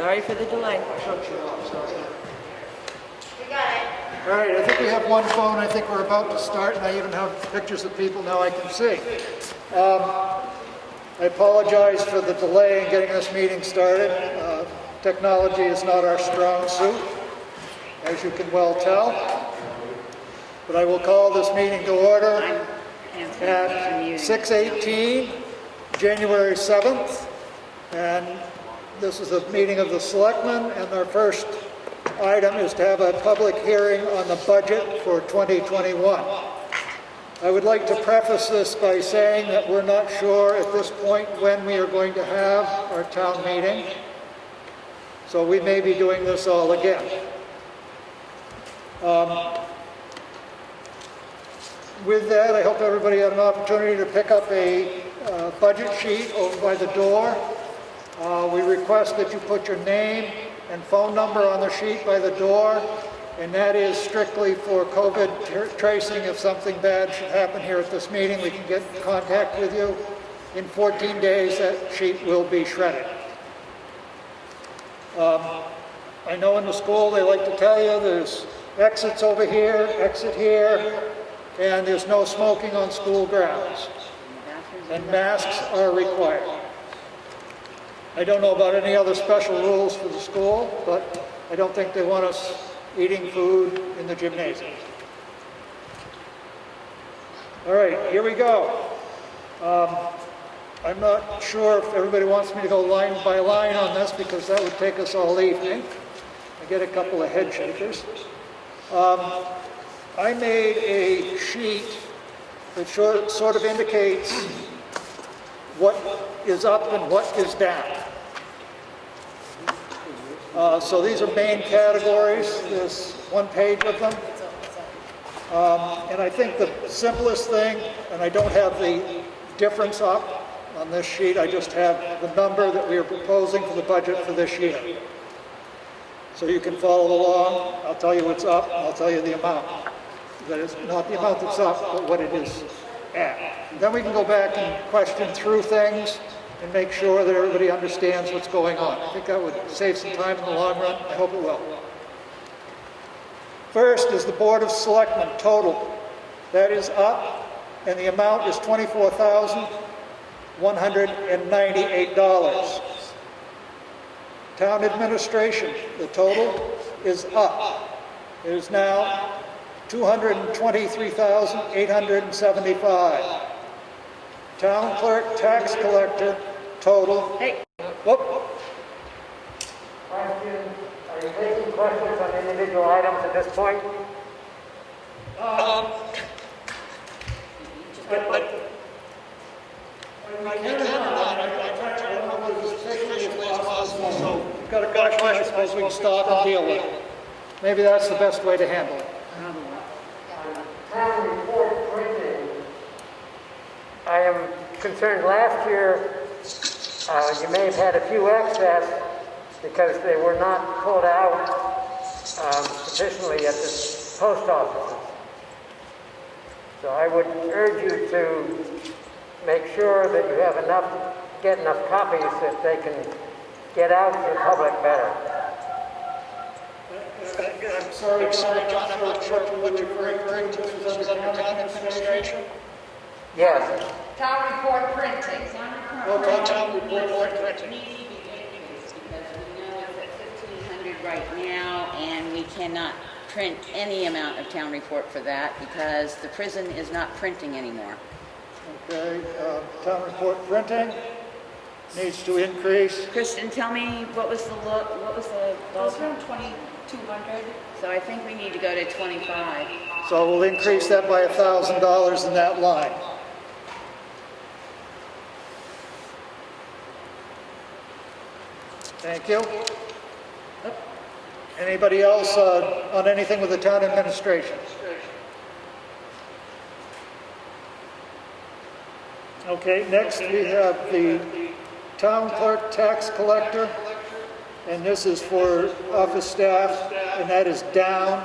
Sorry for the delay. We got it. All right, I think we have one phone. I think we're about to start, and I even have pictures of people now I can see. I apologize for the delay in getting this meeting started. Technology is not our strong suit, as you can well tell. But I will call this meeting to order at 6:18, January 7th. And this is a meeting of the Selectmen, and our first item is to have a public hearing on the budget for 2021. I would like to preface this by saying that we're not sure at this point when we are going to have our town meeting, so we may be doing this all again. With that, I hope everybody had an opportunity to pick up a budget sheet over by the door. We request that you put your name and phone number on the sheet by the door, and that is strictly for COVID tracing. If something bad should happen here at this meeting, we can get in contact with you. In 14 days, that sheet will be shredded. I know in the school they like to tell you there's exits over here, exit here, and there's no smoking on school grounds. And masks are required. I don't know about any other special rules for the school, but I don't think they want us eating food in the gymnasium. All right, here we go. I'm not sure if everybody wants me to go line by line on this, because that would take us all evening. I get a couple of head shakers. I made a sheet that sort of indicates what is up and what is down. So these are main categories. There's one page of them. And I think the simplest thing, and I don't have the difference up on this sheet, I just have the number that we are proposing for the budget for this year. So you can follow along. I'll tell you what's up, and I'll tell you the amount. That is not the amount that's up, but what it is at. Then we can go back and question through things and make sure that everybody understands what's going on. I think that would save some time in the long run. I hope it will. First is the Board of Selectmen total. That is up, and the amount is $24,198. Town administration, the total is up. It is now $223,875. Town clerk, tax collector, total. Hey. Whoop. Question, are you taking questions on individual items at this point? If you've got a question, I suppose we can stop and deal with it. Maybe that's the best way to handle it. Town report printing. I am concerned last year you may have had a few excess because they were not pulled out sufficiently at the post offices. So I would urge you to make sure that you have get enough copies that they can get out to the public better. I'm sorry, John, I'm not sure what you're referring to. Is this under town administration? Yes. Town report printing. Town report printing. Needs to be increased because we know it's at 1,500 right now, and we cannot print any amount of town report for that because the prison is not printing anymore. Okay, town report printing needs to increase. Kristen, tell me what was the Those are 2,200. So I think we need to go to 25. So we'll increase that by $1,000 in that line. Thank you. Anybody else on anything with the town administration? Okay, next we have the town clerk tax collector, and this is for office staff, and that is down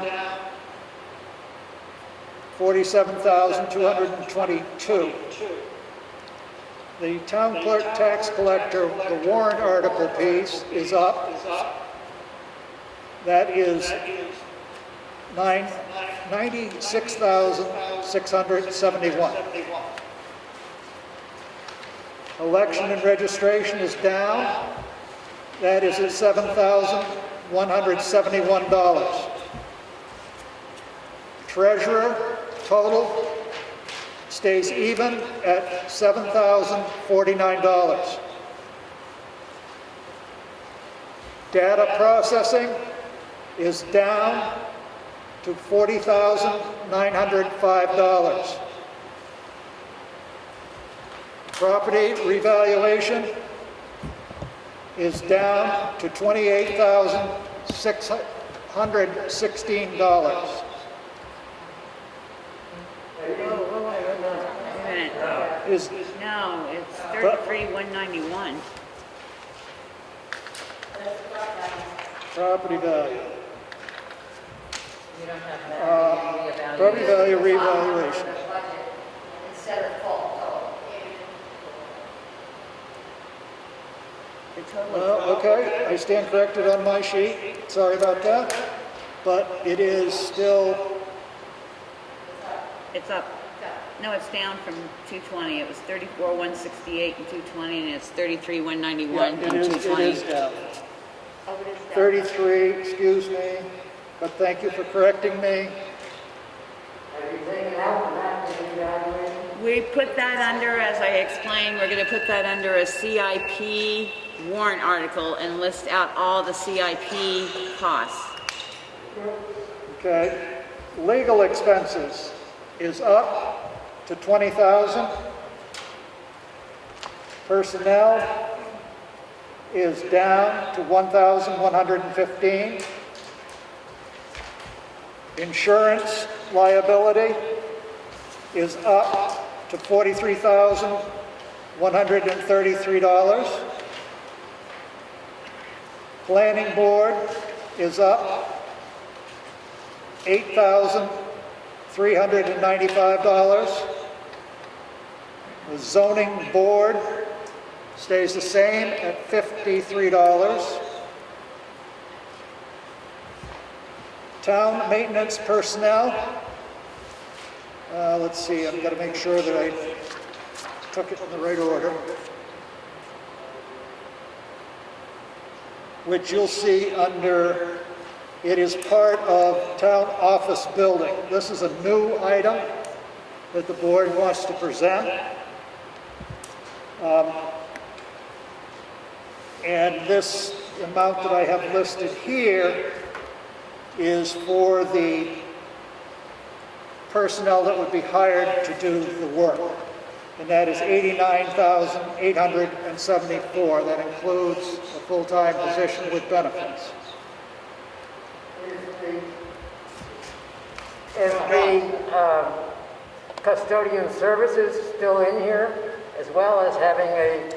$47,222. The town clerk tax collector, the warrant article piece is up. That is $96,671. Election and registration is down. That is at $7,171. Treasurer total stays even at $7,049. Data processing is down to $40,905. Property revaluation is down to $28,616. Is No, it's 33,191. property value. Property value revaluation. Instead of full. The total. Okay, I stand corrected on my sheet. Sorry about that. But it is still, It's up. No, it's down from 220. It was 34,168 and 220, and it's 33,191 and it is 220. down. Oh, it is down. 33, excuse me, but thank you for correcting me. Have you taken out the map and evaluation? We put that under, as I explained, we're going to put that under a CIP warrant article and list out all the CIP costs. Okay. Legal expenses is up to $20,000. Personnel is down to $1,115. Insurance liability is up to $43,133. Planning board is up $8,395. The zoning board stays the same at $53. Town maintenance personnel, let's see, I've got to make sure that I took it in the right order. Which you'll see under, it is part of town office building. This is a new item that the board wants to present. And this amount that I have listed here is for the personnel that would be hired to do the work. And that is $89,874. That includes a full-time position with benefits. Is the custodian services still in here, as well as having a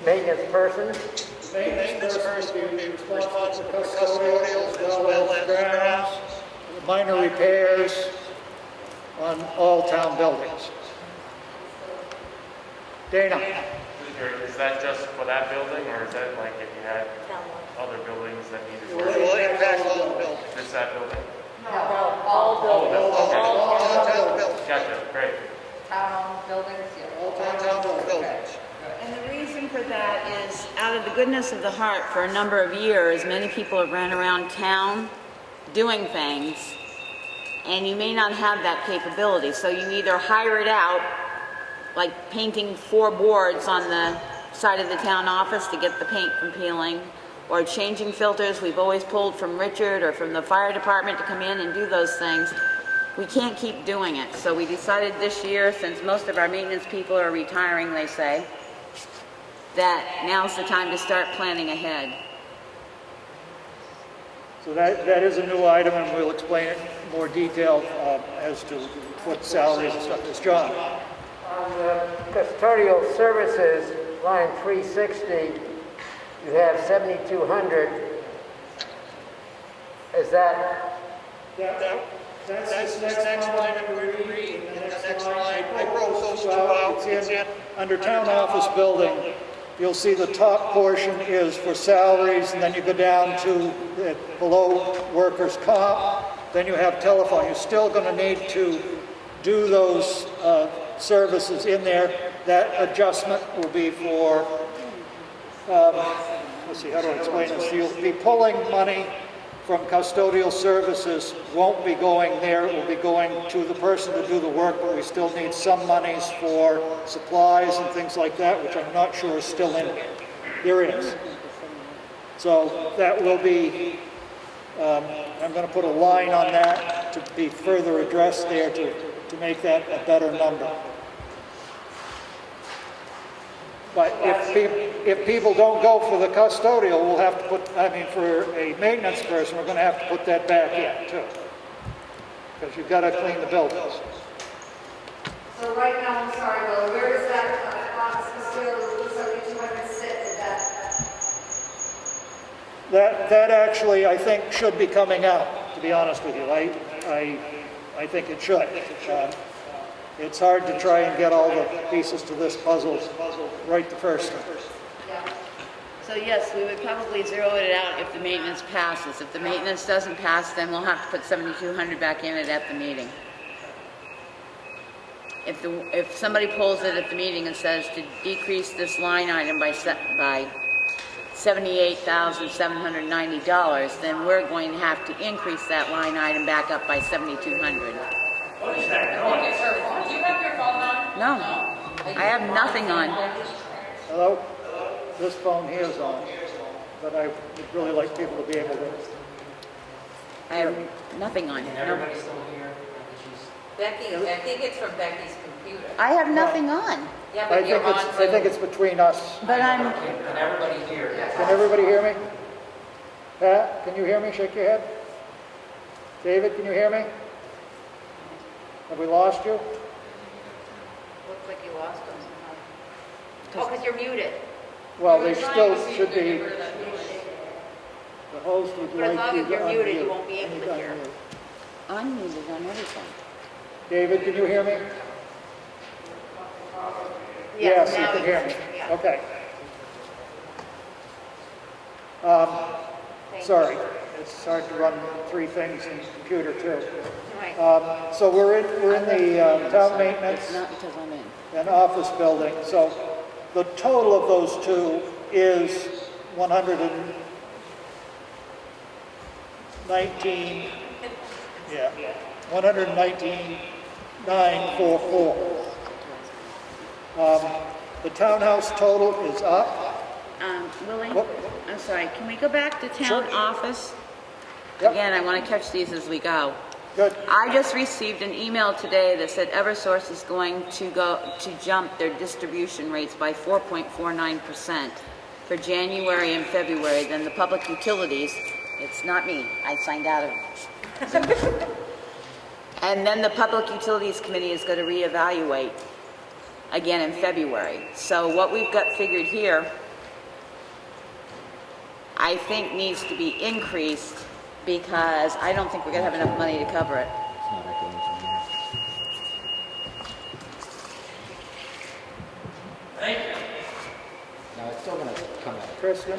maintenance person? Maintenance person will be responsible for custodial as well as grounds, minor repairs on all town buildings. Dana? Is that just for that building, or is that like if you had other buildings that needed work? Just that building? All buildings. Okay. Gotcha, great. Town buildings, yeah. All town buildings. And the reason for that is, out of the goodness of the heart, for a number of years, many people have ran around town doing things, and you may not have that capability. So you either hire it out, like painting 4 boards on the side of the town office to get the paint from peeling, or changing filters. We've always pulled from Richard or from the fire department to come in and do those things. We can't keep doing it. So we decided this year, since most of our maintenance people are retiring, they say, that now's the time to start planning ahead. So that is a new item, and we'll explain it in more detail as to what salaries and stuff is. John? On the custodial services, line 360, you have 7,200. Is that That's the next line under read, and the next line, I broke those two out, it's in, under town office building, you'll see the top portion is for salaries, and then you go down to below workers' comp, then you have telephone. You're still going to need to do those services in there. That adjustment will be for, let's see, how do I explain this? You'll be pulling money from custodial services, won't be going there, it will be going to the person to do the work, but we still need some monies for supplies and things like that, which I'm not sure is still in here. There is. So that will be, I'm going to put a line on that to be further addressed there to make that a better number. But if people don't go for the custodial, we'll have to put, I mean, for a maintenance person, we're going to have to put that back in too. Because you've got to clean the buildings. So right now, I'm sorry, Bill, where is that box custodial, 7,200 sit? That actually, I think, should be coming out, to be honest with you. I think it should. It's hard to try and get all the pieces to this puzzle right the first time. So yes, we would probably zero it out if the maintenance passes. If the maintenance doesn't pass, then we'll have to put 7,200 back in it at the meeting. If somebody pulls it at the meeting and says to decrease this line item by $78,790, then we're going to have to increase that line item back up by 7,200. What is that? Do you have your phone on? No, I have nothing on. Hello? This phone here is on, but I would really like people to be able to. I have nothing on. Can No. everybody still hear? Becky, I think it's from Becky's computer. I have nothing on, Yeah, I but think you're on I think it's between us. but I'm, Can everybody hear? Can everybody hear me? Pat, can you hear me? Shake your head. David, can you hear me? Have we lost you? Looks like you lost them somehow. Oh, because you're muted. Well, they still should be. The host would But as like long you as to you're muted, you unmute. won't be able to hear. Unmute. I'm muted on everything. David, can you hear me? Yes, You now can hear me. yeah. Okay. Thank Sorry, you. it's hard to run three things in the computer too. Right. So we're in the town maintenance Not because I'm in. and office building. So the total of those two is 119. Yeah, 119,944. The townhouse total is up. Willie, What? I'm sorry, can we go back to town Sure. office? Yep. Again, I want to catch these as we go. Good. I just received an email today that said Eversource is going to jump their distribution rates by 4.49% for January and February. Then the public utilities, it's not me, I signed out of it. And then the Public Utilities Committee is going to reevaluate again in February. So what we've got figured here, I think needs to be increased because I don't think we're going to have enough money to cover it. It's not echoing from here. Thank you. No, it's still gonna come out. Kristen,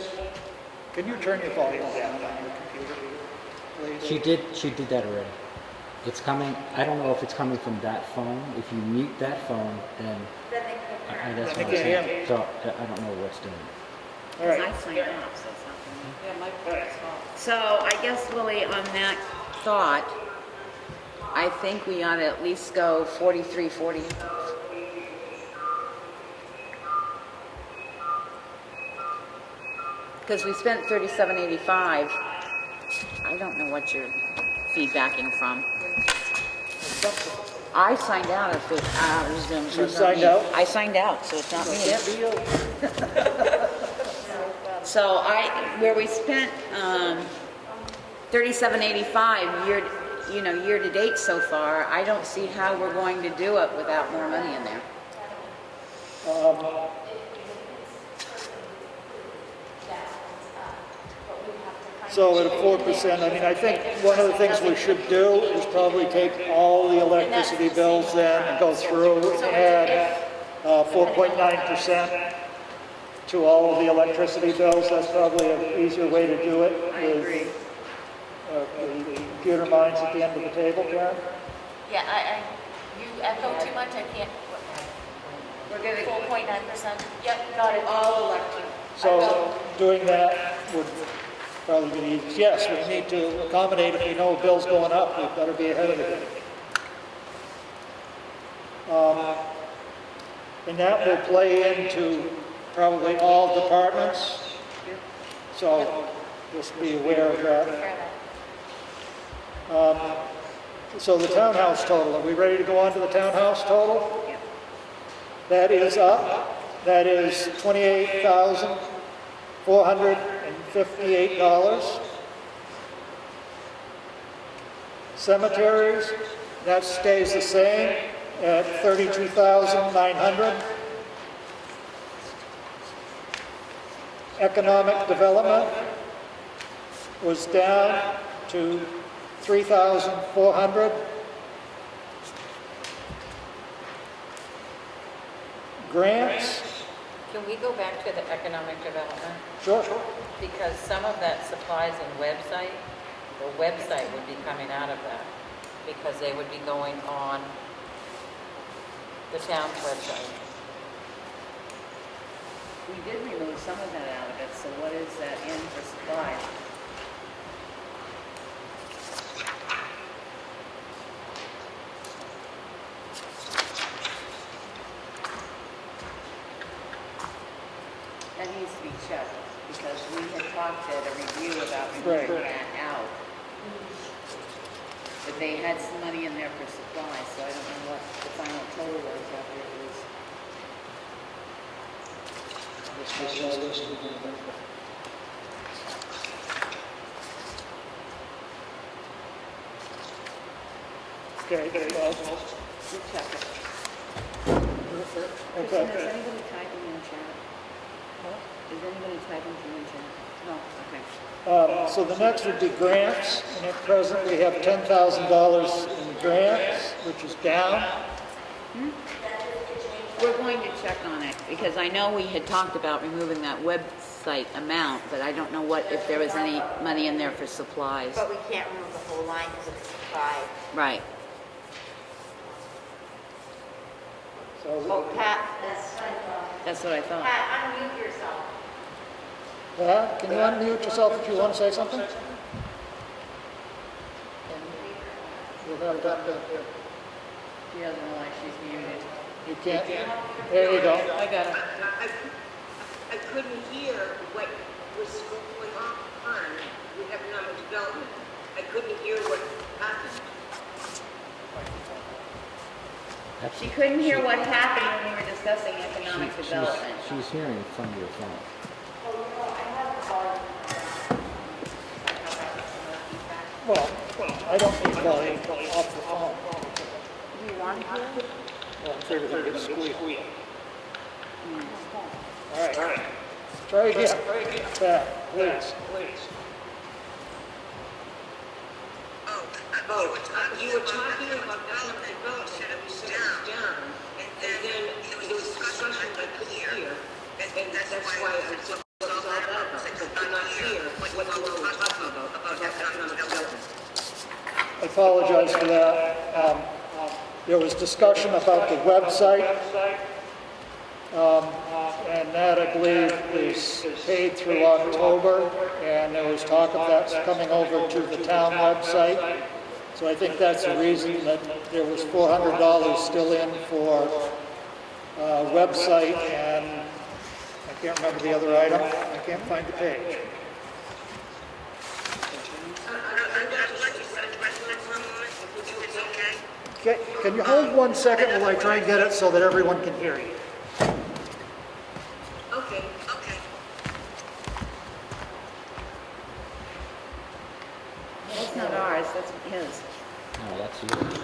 can you turn your volume down on your computer, please? She did that already. It's coming, I don't know if it's coming from that phone. If you mute that phone, then that's Then what they I'm can't hear saying. So I don't know what's doing it. All right. I signed out, so it's not for me. Yeah, my phone is off. So I guess, Willie, on that thought, I think we ought to at least go 43, 40. Because we spent 37.85. I don't know what you're feedbacking from. I signed out of it. So You it's not signed me. out? I signed out, so it's not me. Can't be you. So where we spent 37.85 year to date so far, I don't see how we're going to do it without more money in there. So at 4%, I mean, I think one of the things we should do is probably take all the electricity bills then and go through and add 4.9% to all of the electricity bills. That's probably an easier way to do it. I agree. The computer minds at the end of the table, Karen? Yeah, you echo too much, I can't. We're gonna 4.9%. Yep, got it. all electric. So doing that would probably be the easiest. Yes, we need to accommodate if we know a bill's going up, we better be ahead of it. And that will play into probably all departments. So just be aware of that. So the townhouse total, are we ready to go on to the townhouse total? That is up. That is $28,458. Cemeteries, that stays the same at $32,900. Economic development was down to $3,400. Grants, Can we go back to the economic development? sure. Because some of that supplies and website, the website would be coming out of that. Because they would be going on the town's website. We did remove some of that out of it, so what is that in for supplies? That needs to be checked, because we had talked at a review about removing that out. But they had some money in there for supplies, so I don't know what the final total was after it was. Okay, well, We'll check it. okay. Kristen, is anybody typing in chat? Is anybody typing through in chat? No, okay. So the next would be grants, and at present we have $10,000 in grants, which is down. We're going to check on it, because I know we had talked about removing that website amount, but I don't know if there was any money in there for supplies. But we can't remove the whole line because it's supplies. Right. Oh, Pat, That's what I thought. Pat, unmute yourself. Pat, can you unmute yourself if you want to say something? You'll have that, She doesn't realize she's muted. you can't, there you go. I got it. I couldn't hear what was going on with economic development. I couldn't hear what happened. She couldn't hear what happened when we were discussing economic development. She's hearing from your phone. Well, I don't need volume off the phone. Do you want to? Well, I'm afraid we're going to get squeaked. All right. Try again. Pat, please. You were talking about economic development, you said it was down, and then there was discussion I couldn't hear, and that's why I was all that about, because I'm not here what you all were talking about economic development. I apologize for that. There was discussion about the website, and that, I believe, is paid through October, and there was talk of that's coming over to the town website. So I think that's the reason that there was $400 still in for website, and I can't remember the other item. I can't find the page. I'd like to address that for a moment, if it's okay. Okay, can you hold 1 second while I try and get it so that everyone can hear you? Okay. That's not ours, that's his. No, that's yours.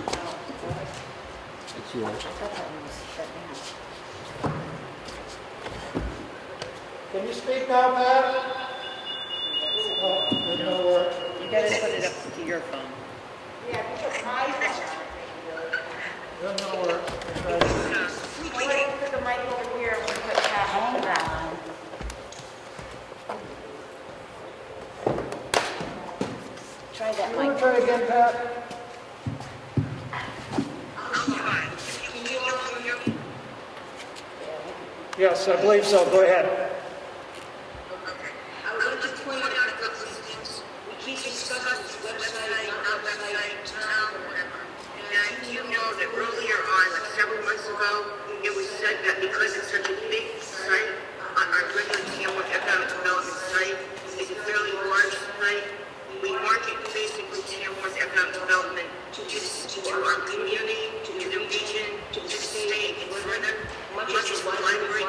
It's yours. I thought that one was shut down. Can you speak now, Pat? No, gotta put it up to your phone. Yeah, because my phone. Then now we're Wait, put the mic over here and we'll put Pat to that. Try that You want mic. to try again, Pat? Yes, I believe so. Go ahead. I would like to point out a couple of things. We keep discussing this website, not website, town, whatever. And you know that earlier on, like several months ago, it was said that because it's such a big site, our regular Tamworth Economic Development site is a fairly large site. We market basically Tamworth Economic Development to our community, to the region, to the state, and further, much as the library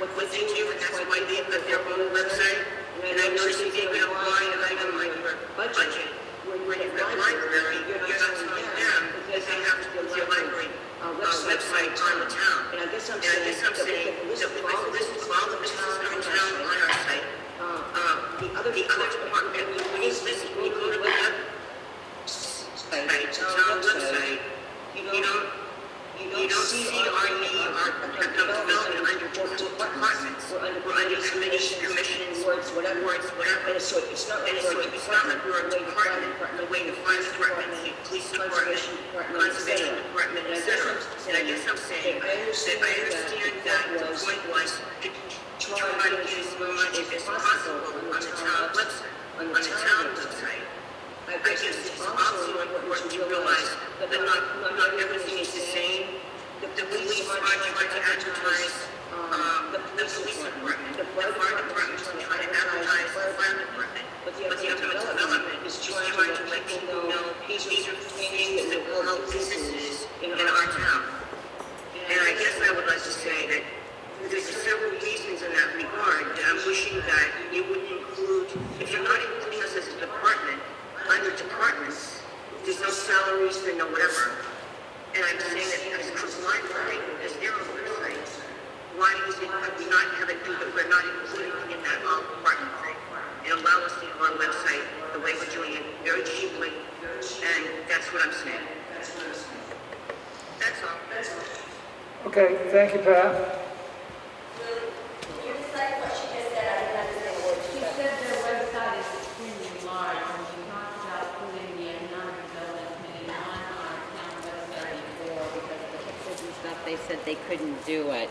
what they do, and that's why they've got their own website. And I noticed they gave a line item like your budget, where you've got library, you're not telling them that they have to build their library website on the town. And I guess I'm saying that we list of all the businesses on our town on our site. The other department, when you go to the town website, you don't see our economic development under both departments. We're under commissions, boards, whatever. And so it's not like we're a department, the way the fire department, the police department, conservation department, etc. And I guess I'm saying that I understand that the point was to try to get as much as possible on the town website. I guess it's also important to realize that not everything is the same. The police are trying to advertise the police department. The fire department is trying to advertise the fire department. But the economic development is trying to let people know these are things that will help businesses in our town. And I guess I would like to say that there's several reasons in that regard that I'm wishing that you would include, if you're not including us as a department, under departments, there's no salaries, there's no whatever. And I'm saying that because Cook Library has their own website, why is it that we're not included in that all department thing? And allow us to have our website the way we're doing it, very cheaply, and that's what I'm saying. That's all. Okay, thank you, Pat. You decide what she just said, I didn't understand what she She said. said their website is extremely large, and she talked about putting the economic development committee on our town website before, because of the pictures and stuff, they said they couldn't do it.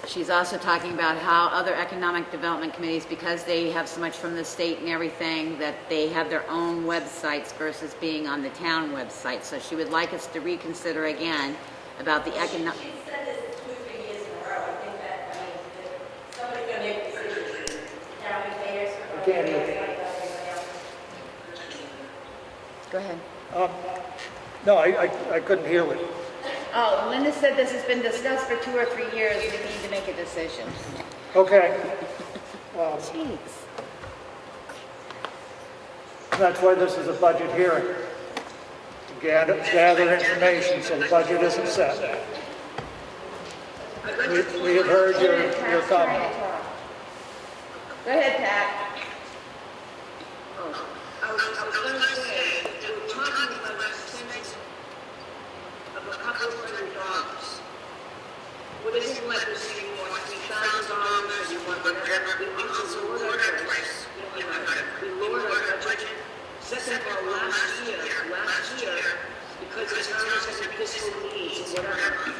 She's also talking about how other economic development committees, because they have so much from the state and everything, that they have their own websites versus being on the town website. So she would like us to reconsider again about the economic. She said this 2-3 years in a row. I think that, somebody's gonna make a decision. County mayors are Can't gonna hear. Go ahead. No, I couldn't hear what. Oh, Linda said this has been discussed for 2 or 3 years. We need to make a decision. Okay. Jeez. That's why this is a budget hearing. To gather information so the budget isn't set. We have heard your comment. Go ahead, Pat. I was going to say, we were talking about last 10 minutes of a couple of $100. What is it like we're saying you want $3,000, you want whatever, we also lowered our price. We lowered our budget. Second of all, last year, because the town has some fiscal needs and whatever,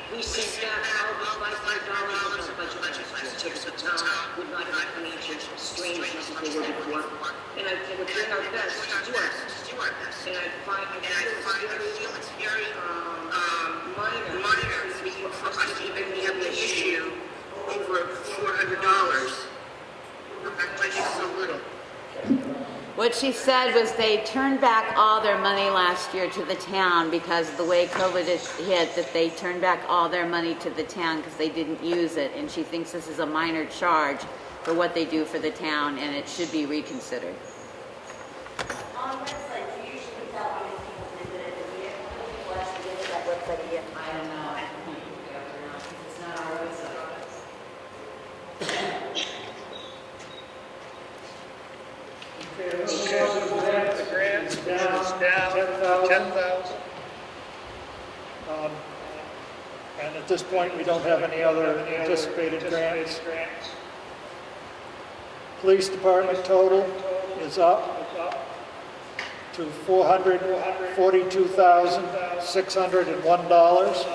we sent back all the $500 of the budget because the town would not have financial strangeness as they were before. And we're doing our best to do our best. And I feel it's very minor for us to even have the issue over $400. Our budget's so little. What she said was they turned back all their money last year to the town because of the way COVID hit, that they turned back all their money to the town because they didn't use it. And she thinks this is a minor charge for what they do for the town, and it should be reconsidered. On website, do you usually tell how many people visit it a year? How many people actually visit that website a year? I don't know. I don't know if we have or not, because it's not our website. The grants is down 10,000. And at this point, we don't have any other anticipated grants. Police department total is up to $442,601.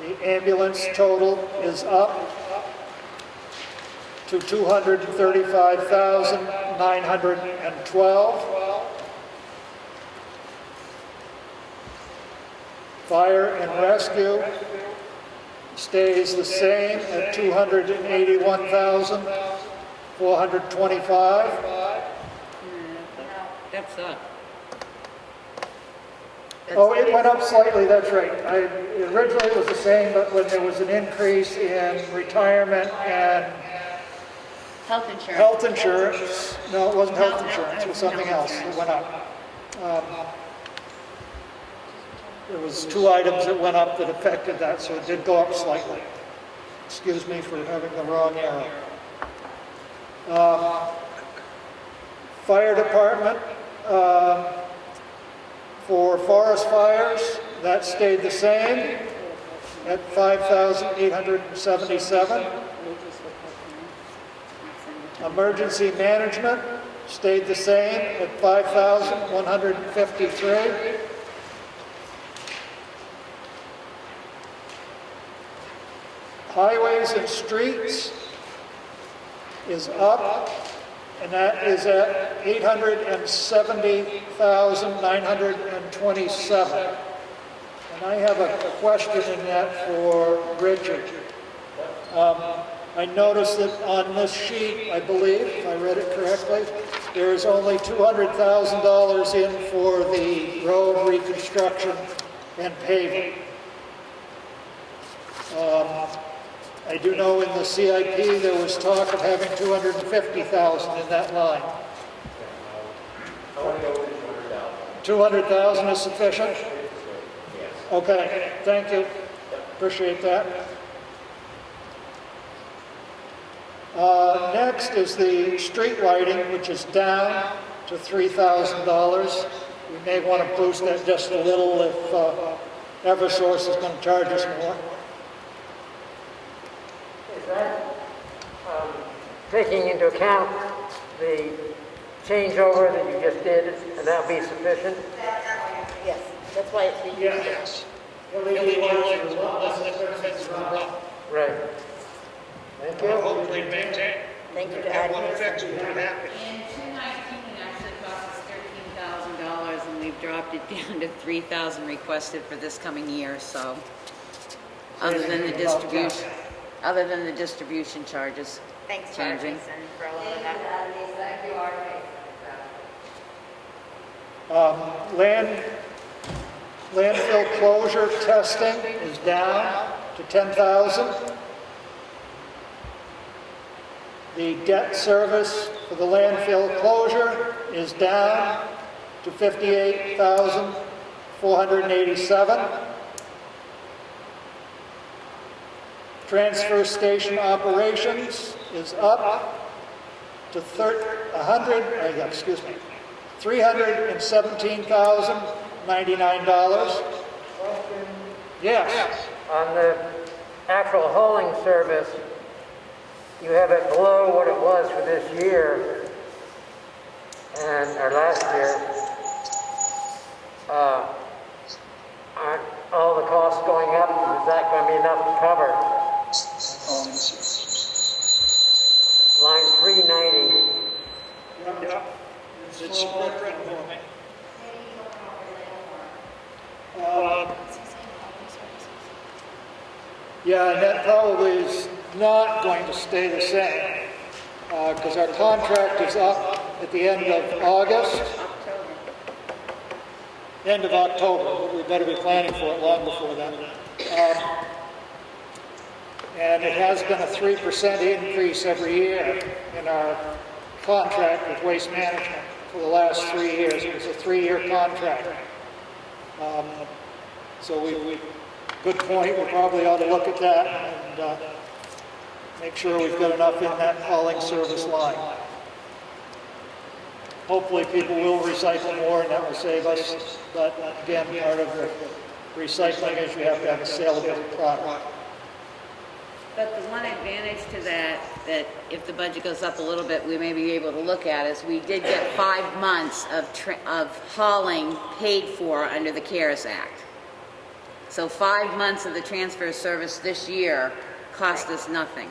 The ambulance total is up to $235,912. Fire and rescue stays the same at $281,425. That's up. Oh, it went up slightly, that's right. Originally it was the same, but when there was an increase in retirement and health insurance, no, it wasn't health insurance, it was something else that went up. There was two items that went up that affected that, so it did go up slightly. Excuse me for having the wrong arrow. Fire department, for forest fires, that stayed the same at $5,877. Emergency management stayed the same at $5,153. Highways and streets is up, and that is at $870,927. And I have a question in that for Richard. I noticed that on this sheet, I believe, if I read it correctly, there is only $200,000 in for the road reconstruction and paving. I do know in the CIP there was talk of having $250,000 in that line. 200,000 is sufficient? Okay, thank you. Appreciate that. Next is the street lighting, which is down to $3,000. We may want to boost that just a little if Eversource is going to charge us more. Is that taking into account the changeover that you just did, and that'll be sufficient? Yes, that's why it's being used. Yes. LED lights are a lot less expensive to run. Right. Thank you. Hopefully maintain. Thank you to add. That won't affect you, you're happy. In 2019, it actually cost us $13,000, and we've dropped it down to $3,000 requested for this coming year, so, other than the distribution charges. Thanks, Changing. Jason, for all of that. Landfill closure testing is down to $10,000. The debt service for the landfill closure is down to $58,487. Transfer station operations is up to $317,099. Yes. On the actual hauling service, you have it below what it was for this year or last year. Aren't all the costs going up? Is that going to be enough to cover? Line 390. Yeah. It's spread for me. Yeah, and that probably is not going to stay the same because our contract is up at the end of August. End of October. We better be planning for it long before then. And it has been a 3% increase every year in our contract with Waste Management for the last 3 years. It was a 3-year contract. So good point. We probably ought to look at that and make sure we've got enough in that hauling service line. Hopefully people will recycle more and that will save us, but again, part of the recycling is you have to have a saleable product. But the one advantage to that if the budget goes up a little bit, we may be able to look at is we did get 5 months of hauling paid for under the CARES Act. So 5 months of the transfer service this year cost us nothing,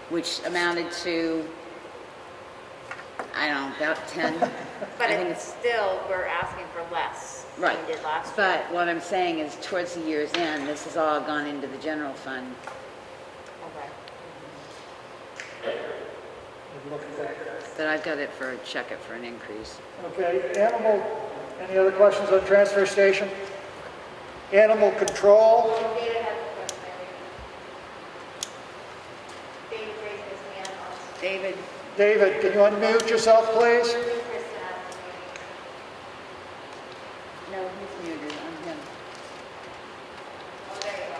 which amounted to, I don't know, about 10. But I think it's still, we're asking for less Right. than we did last year. But what I'm saying is towards the year's end, this has all gone into the general fund. Okay. But I've got it for, check it for an increase. Okay, any other questions on transfer station? Animal control, David has a question. David raised his hand on. David, David, can you unmute yourself, please? Kristen asked me. no, he's muted on him. Oh, there you go.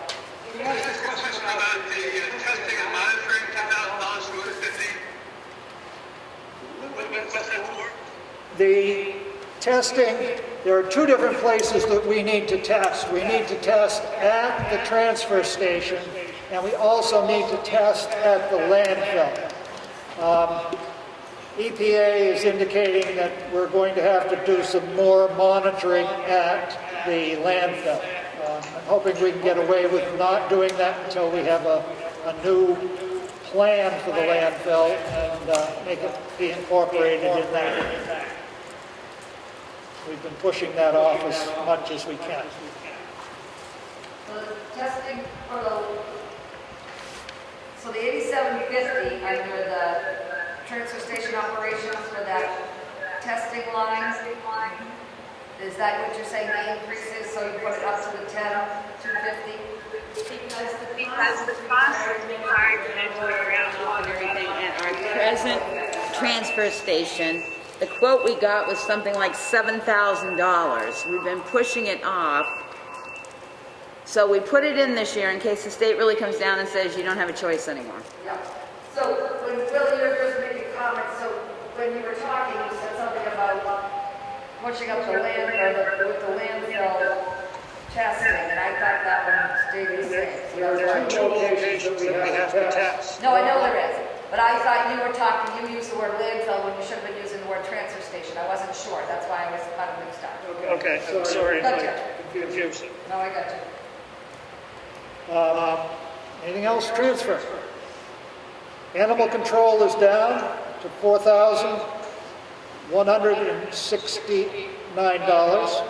Can I ask a question about the testing and monitoring $10,000 to 50? What's that for? The testing, there are 2 different places that we need to test. We need to test at the transfer station, and we also need to test at the landfill. EPA is indicating that we're going to have to do some more monitoring at the landfill. I'm hoping we can get away with not doing that until we have a new plan for the landfill and make it be incorporated in that. We've been pushing that off as much as we can. So the testing for the 8750 under the transfer station operations for that testing line, is that what you're saying, the increases, so you put it up to the 10,250? Because the cost required to go around and everything at our present transfer station, the quote we got was something like $7,000. We've been pushing it off. So we put it in this year in case the state really comes down and says you don't have a choice anymore. Yeah. So when Billy, you're just making comments, so when you were talking, you said something about pushing up the land, or with the landfill testing, and I thought that one David was saying. So There that's are why- 2 locations that we have to test. No, I know there is, but I thought you were talking, you used the word landfill when you should have been using the word transfer station. I wasn't sure, that's why I was kind of mixed up. Okay, sorry. Gotcha. Confused. No, I got you. Anything else transfer? Animal control is down to $4,169.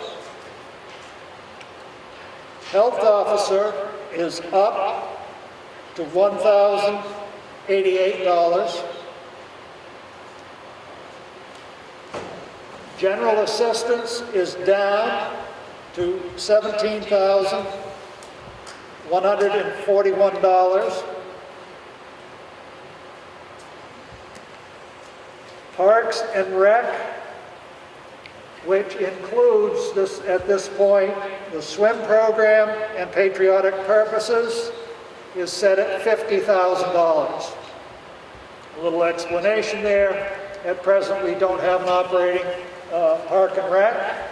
Health officer is up to $1,088. General assistance is down to $17,141. Parks and Rec, which includes this, at this point, the swim program and patriotic purposes, is set at $50,000. A little explanation there. At present, we don't have an operating Park and Rec.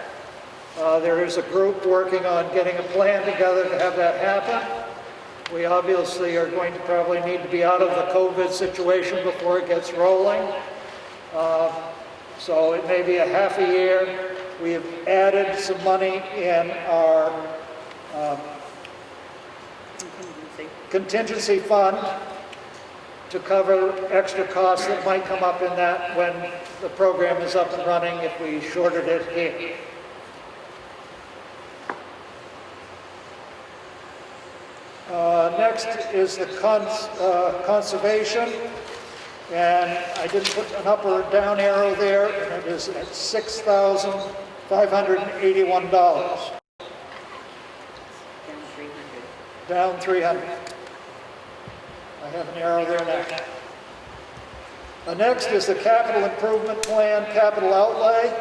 There is a group working on getting a plan together to have that happen. We obviously are going to probably need to be out of the COVID situation before it gets rolling. So it may be a half a year. We have added some money in our contingency fund to cover extra costs that might come up in that when the program is up and running if we shorted it here. Next is the conservation, and I didn't put an up or down arrow there, and it is at $6,581. Down 300. I have an arrow there now. Next is the capital improvement plan, capital outlay,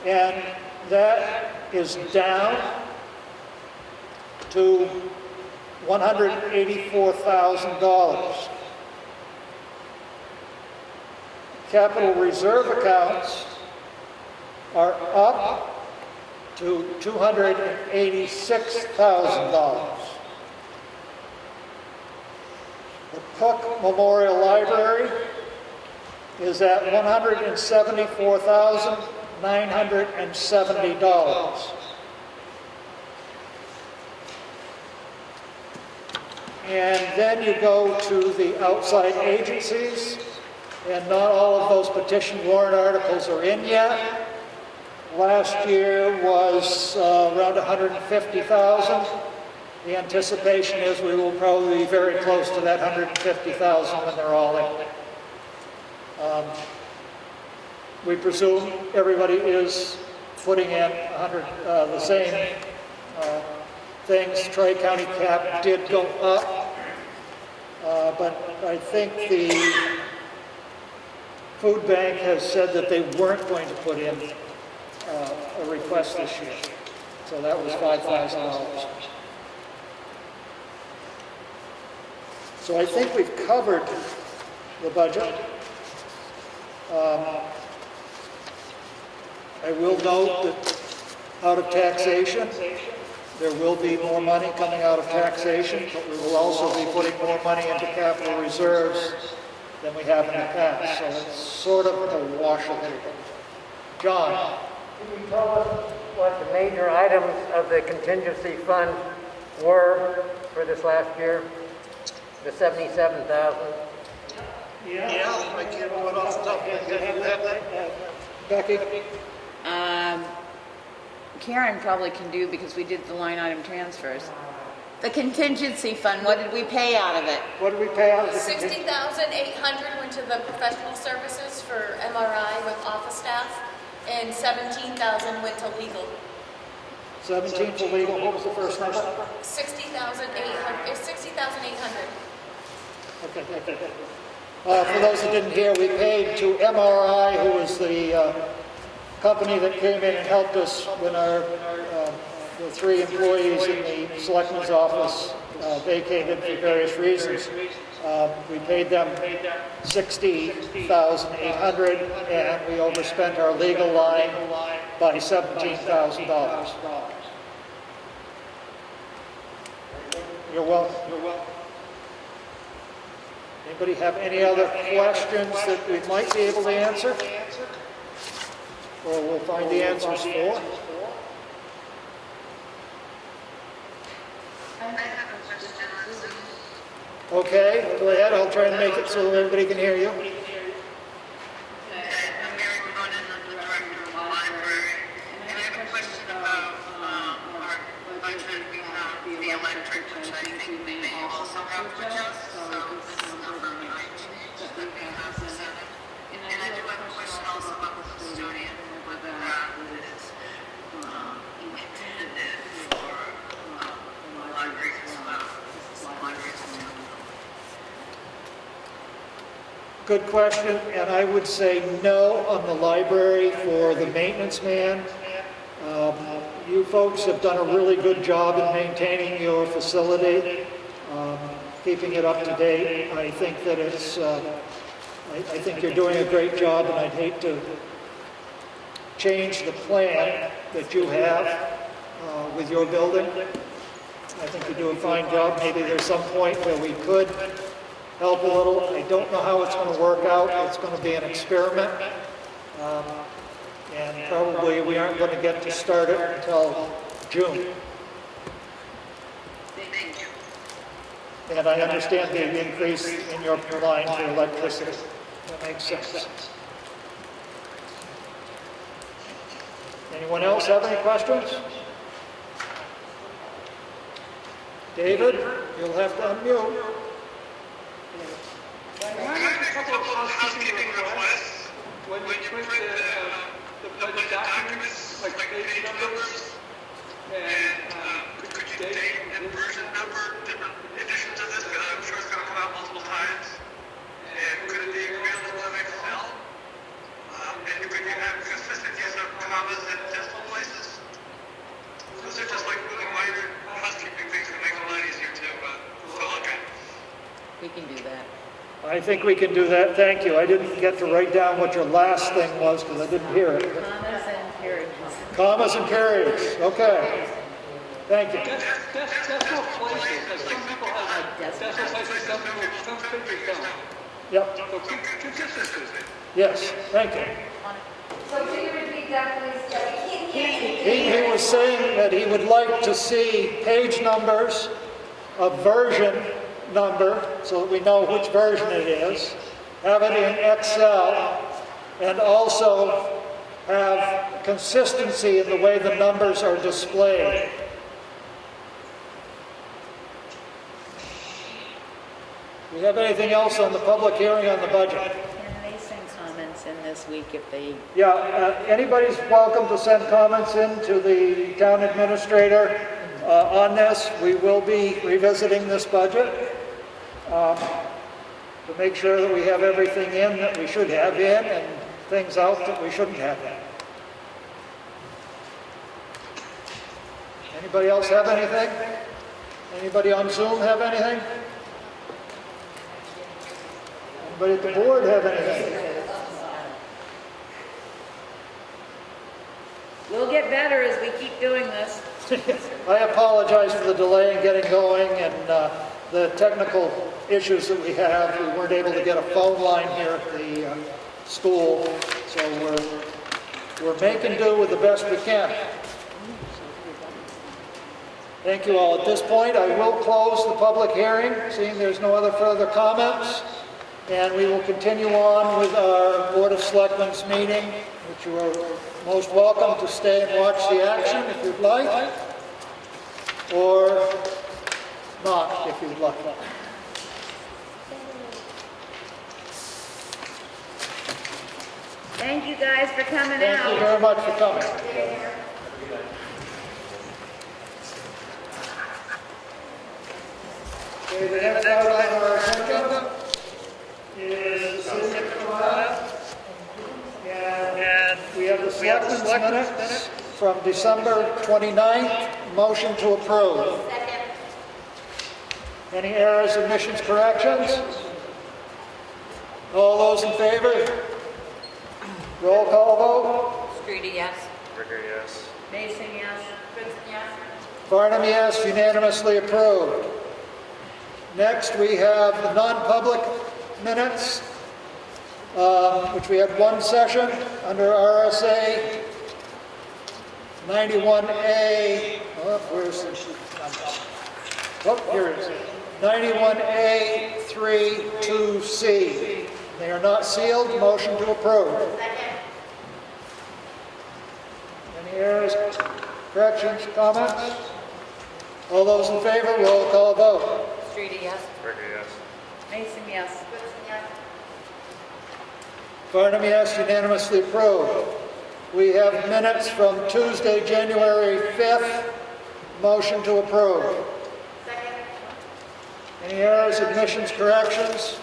and that is down to $184,000. Capital reserve accounts are up to $286,000. The Cook Memorial Library is at $174,970. And then you go to the outside agencies, and not all of those petition warrant articles are in yet. Last year was around $150,000. The anticipation is we will probably be very close to that $150,000 when they're all in. We presume everybody is putting in the same things. Tri-County cap did go up, but I think the food bank has said that they weren't going to put in a request this year. So that was $5,000. So I think we've covered the budget. I will note that out of taxation, there will be more money coming out of taxation, but we will also be putting more money into capital reserves than we have in the past. So it's sort of a wash a little bit. John? Can you tell us what the major items of the contingency fund were for this last year? The $77,000? Yeah, I can't know what off the top of my head. You have that? Becky? Karen probably can do because we did the line item transfers. The contingency fund, what did we pay out of it? What did we pay out of the $60,800 went to the professional services for MRI with office staff, and $17,000 went to legal. 17 for legal. What was the first number? $60,800. It's $60,800. Okay. For those that didn't hear, we paid to MRI, who was the company that came in and helped us when the 3 employees in the Selectmen's office vacated for various reasons. We paid them $60,800, and we overspent our legal line by $17,000. You're welcome. Anybody have any other questions that we might be able to answer? Or we'll find the answers for? Okay, go ahead. I'll try and make it so everybody can hear you. Good question, and I would say no on the library for the maintenance man. You folks have done a really good job in maintaining your facility, keeping it up to date. I think that it's, I think you're doing a great job, and I'd hate to change the plan that you have with your building. I think you do a fine job. Maybe there's some point where we could help a little. I don't know how it's going to work out. It's going to be an experiment. And probably we aren't going to get to start it until June. And I understand the increase in your line for electricity. That makes sense. Anyone else have any questions? David, you'll have to unmute. I have a couple of housekeeping requests. When you print the budget documents, like page numbers, and could you date and version number different editions of this? Because I'm sure it's going to come out multiple times. And could it be available in Excel? And could you have consistent use of commas and decimal places? Those are just like really minor housekeeping things that make it a lot easier to We can do that. I think we can do that, thank you. I didn't get to write down what your last thing was because I didn't hear it. Commas and periods. Commas and periods, okay. Thank you. Decimal places, because some people have like decimal places, some figures don't. Yep, So consistency. yes, thank you. So can you repeat that, please? Yeah, we can't hear anything. He was saying that he would like to see page numbers, a version number, so that we know which version it is, have it in Excel, and also have consistency in the way the numbers are displayed. Do we have anything else on the public hearing on the budget? Can they send comments in this week if they... Yeah, anybody's welcome to send comments in to the town administrator on this. We will be revisiting this budget to make sure that we have everything in that we should have in and things out that we shouldn't have in. Anybody else have anything? Anybody on Zoom have anything? Anybody at the board have anything? We'll get better as we keep doing this. I apologize for the delay in getting going and the technical issues that we have. We weren't able to get a phone line here at the school, so we're making do with the best we can. Thank you all. At this point, I will close the public hearing, seeing there's no other further comments, and we will continue on with our Board of Selectmen's meeting, which you are most welcome to stay and watch the action if you'd like, or not if you'd like. Thank you guys for coming Thank you out. very much for coming. Okay, the next item on our agenda is the city of Comeau. And we have the selectmen's minutes from December 29th. Motion to approve. Any errors, omissions, corrections? All those in favor? Roll call vote. Streety, yes. Ricker, yes. Mason, yes. Goodson, yes. Barnum, yes, unanimously approved. Next, we have the non-public minutes, which we had one session under RSA 91A. Oh, where's this? Oh, here it is. 91A 32C. They are not sealed. Motion to approve. Any errors, corrections, comments? All those in favor, roll call vote. Streety, yes. Ricker, yes. Mason, yes. Goodson, yes. Barnum, yes, unanimously approved. We have minutes from Tuesday, January 5th. Motion to approve. Second. Any errors, omissions, corrections?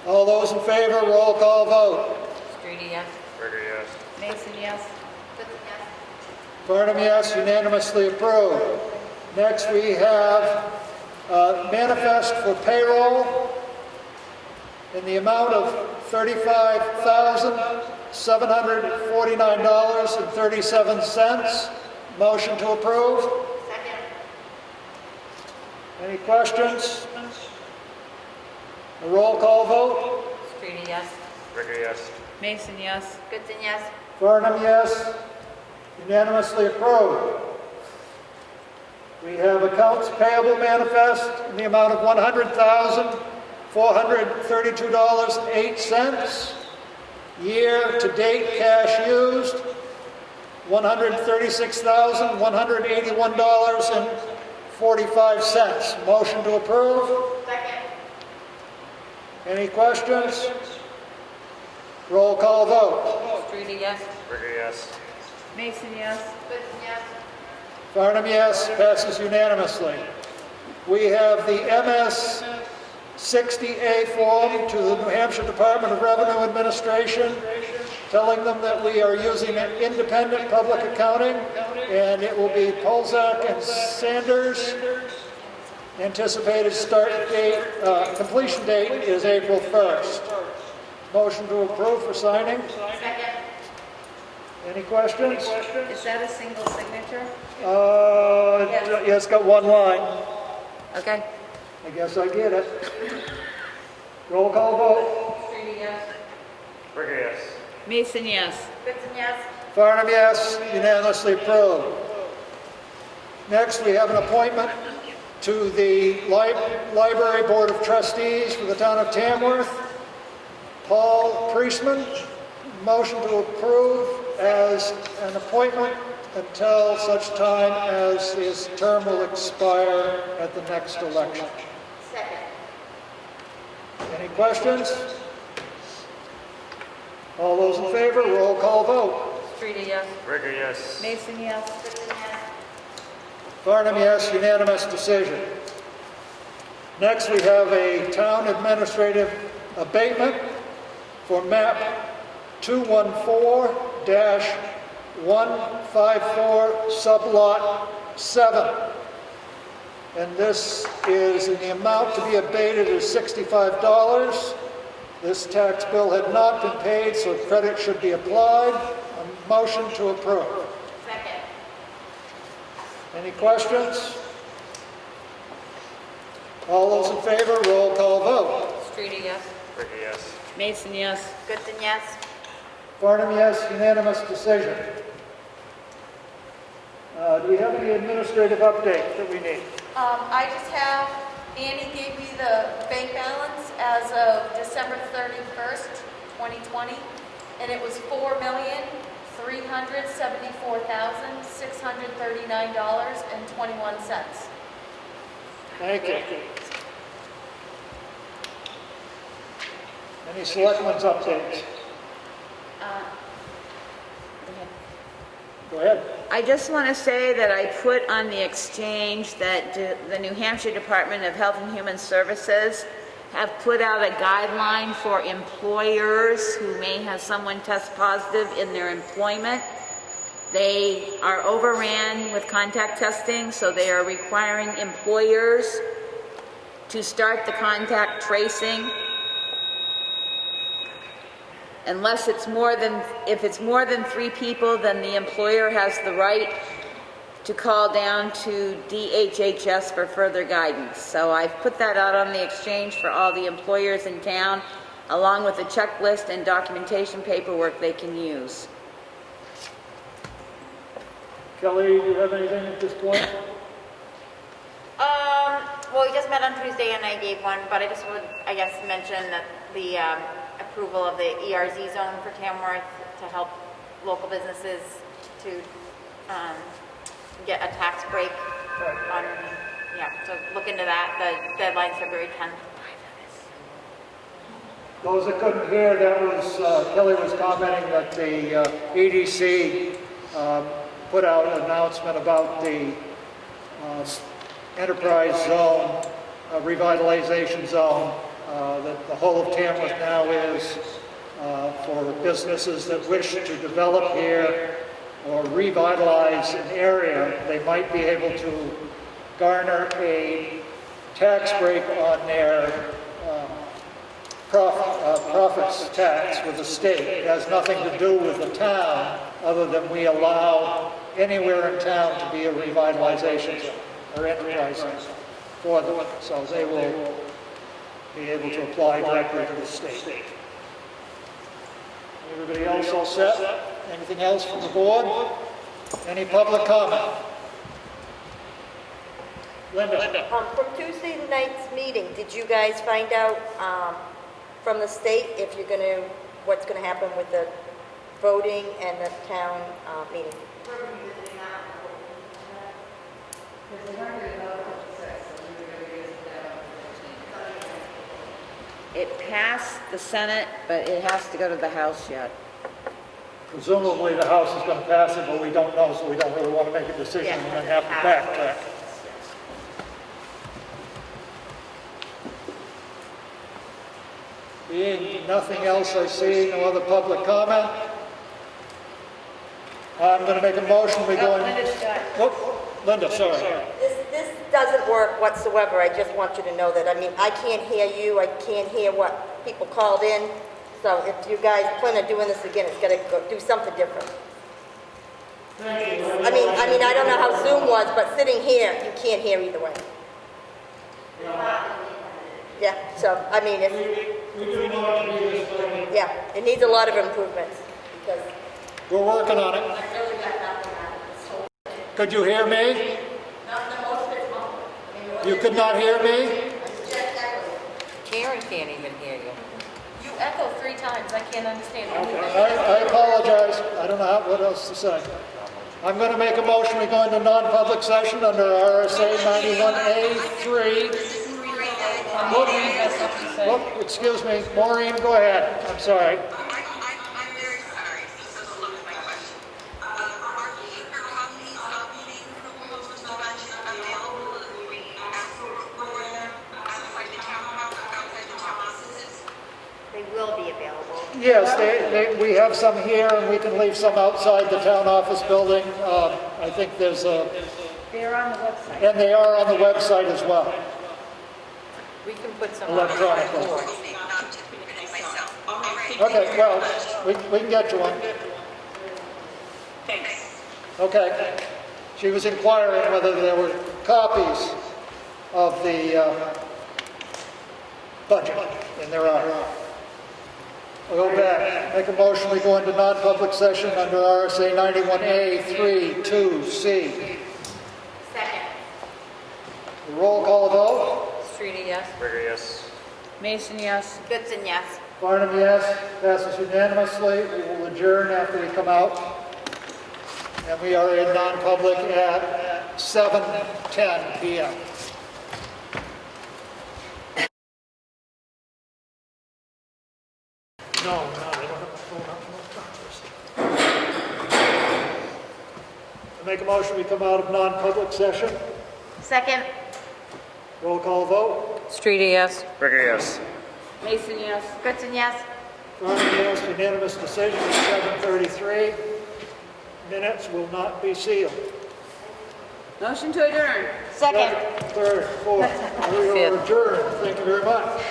All those in favor, roll call vote. Streety, yes. Ricker, yes. Mason, yes. Goodson, yes. Barnum, yes, unanimously approved. Next, we have manifest for payroll in the amount of $35,749.37. Motion to approve. Second. Any questions? A roll call vote. Streety, yes. Ricker, yes. Mason, yes. Goodson, yes. Barnum, yes. Unanimously approved. We have accounts payable manifest in the amount of $100,432.08. Year-to-date cash used, $136,181.45. Motion to approve. Second. Any questions? Roll call vote. Streety, yes. Ricker, yes. Mason, yes. Goodson, yes. Barnum, yes. Passes unanimously. We have the MS 60A form to the New Hampshire Department of Revenue Administration, telling them that we are using an independent public accounting, and it will be Polzak and Sanders. Anticipated start date, completion date is April 1st. Motion to approve for signing. Second. Any questions? Is that a single signature? Yeah, it's got one line. Okay. I guess I get it. Roll call vote. Streety, yes. Rigger, yes. Mason, yes. Goodson, yes? Farnham, yes. Unanimously approved. Next, we have an appointment to the Library Board of Trustees for the town of Tamworth. Paul Priestman, motion to approve as an appointment until such time as his term will expire at the next election. Second. Any questions? All those in favor, roll call vote. Streety, yes. Rigger, yes. Mason, yes. Goodson, yes? Farnham, yes, unanimous decision. Next, we have a town administrative abatement for map 214-154 Sublot 7. And this is, and the amount to be abated is $65. This tax bill had not been paid, so credit should be applied. A motion to approve. Second. Any questions? All those in favor, roll call vote. Streety, yes. Rigger, yes. Mason, yes. Goodson, yes? Farnham, yes, unanimous decision. Do we have any administrative update that we need? I just have, Annie gave me the bank balance as of December 31st, 2020, and it was $4,374,639.21. Thank you. Any selectmen's updates? Go ahead. I just want to say that I put on the exchange that the New Hampshire Department of Health and Human Services have put out a guideline for employers who may have someone test positive in their employment. They are overran with contact testing, so they are requiring employers to start the contact tracing unless it's if it's more than 3 people, then the employer has the right to call down to DHHS for further guidance. So I've put that out on the exchange for all the employers in town, along with a checklist and documentation paperwork they can use. Kelly, do you have anything at this point? Well, we just met on Tuesday and I gave one, but I just would, I guess, mention that the approval of the ERZ zone for Tamworth to help local businesses to get a tax break on, so look into that. The deadline's February 10th. Those that couldn't hear, that was, Kelly was commenting that the EDC put out an announcement about the enterprise zone, revitalization zone, that the whole of Tamworth now is for businesses that wish to develop here or revitalize an area. They might be able to garner a tax break on their profits tax with the state. It has nothing to do with the town, other than we allow anywhere in town to be a revitalization zone or enterprise zone for them. So they will be able to apply directly to the state. Everybody else all set? Anything else from the board? Any public comment? Linda? From Tuesday night's meeting, did you guys find out from the state if you're what's gonna happen with the voting and the town meeting? It passed the Senate, but it has to go to the House yet. Presumably the House is going to pass it, but we don't know, so we don't really want to make a decision and then have to backtrack. Being nothing else I see, no other public comment, I'm going to make a motion. We go in. Linda's got. Oh, Linda, sorry. This doesn't work whatsoever, I just want you to know that. I mean, I can't hear you, I can't hear what people called in. So if you guys plan on doing this again, it's gotta go do something different. I mean, I don't know how Zoom was, but sitting here, you can't hear either way. Yeah, so, I mean, yeah, it needs a lot of improvements, because We're working on it. I really got nothing out of this whole. Could you hear me? Most of it's mumbling. I mean, You could not hear me? it's just echoing. Karen can't even hear you. You echo 3 times, I can't understand anything. I apologize. I don't know what else to say. I'm going to make a motion. We go into non-public session under RSA 91A3. Maureen has something to say. Whoop, excuse me. Maureen, go ahead. I'm sorry. I'm very sorry. This is a look at my question. Are paper copies of the proposed budget available for like the town outside the town offices? They will be available. Yes, we have some here, and we can leave some outside the town office building. I think there's a... They're on the website. And they are on the website as well. We can put some on the Electronically. board. Not to print myself. All right. Okay, well, we can get you one. Thanks. Okay. She was inquiring whether there were copies of the budget, and there are. We'll go back. Make a motion. We go into non-public session under RSA 91A 3(2)(c). Second. Roll call vote. Streety, yes? Rigger, yes. Mason, yes. Goodson, yes. Barnum, yes. Passes unanimously. We will adjourn after we come out. And we are in non-public at 7:10 p.m. No, I don't have my phone up. I make a motion, we come out of non-public session. Second. Roll call vote. Streety, yes? Rigger, yes. Mason, yes. Goodson, yes. Barnum, yes. Unanimous decision at 7:33. Minutes will not be sealed. Motion to adjourn. Second. Third, fourth. We are adjourned. Thank you very much.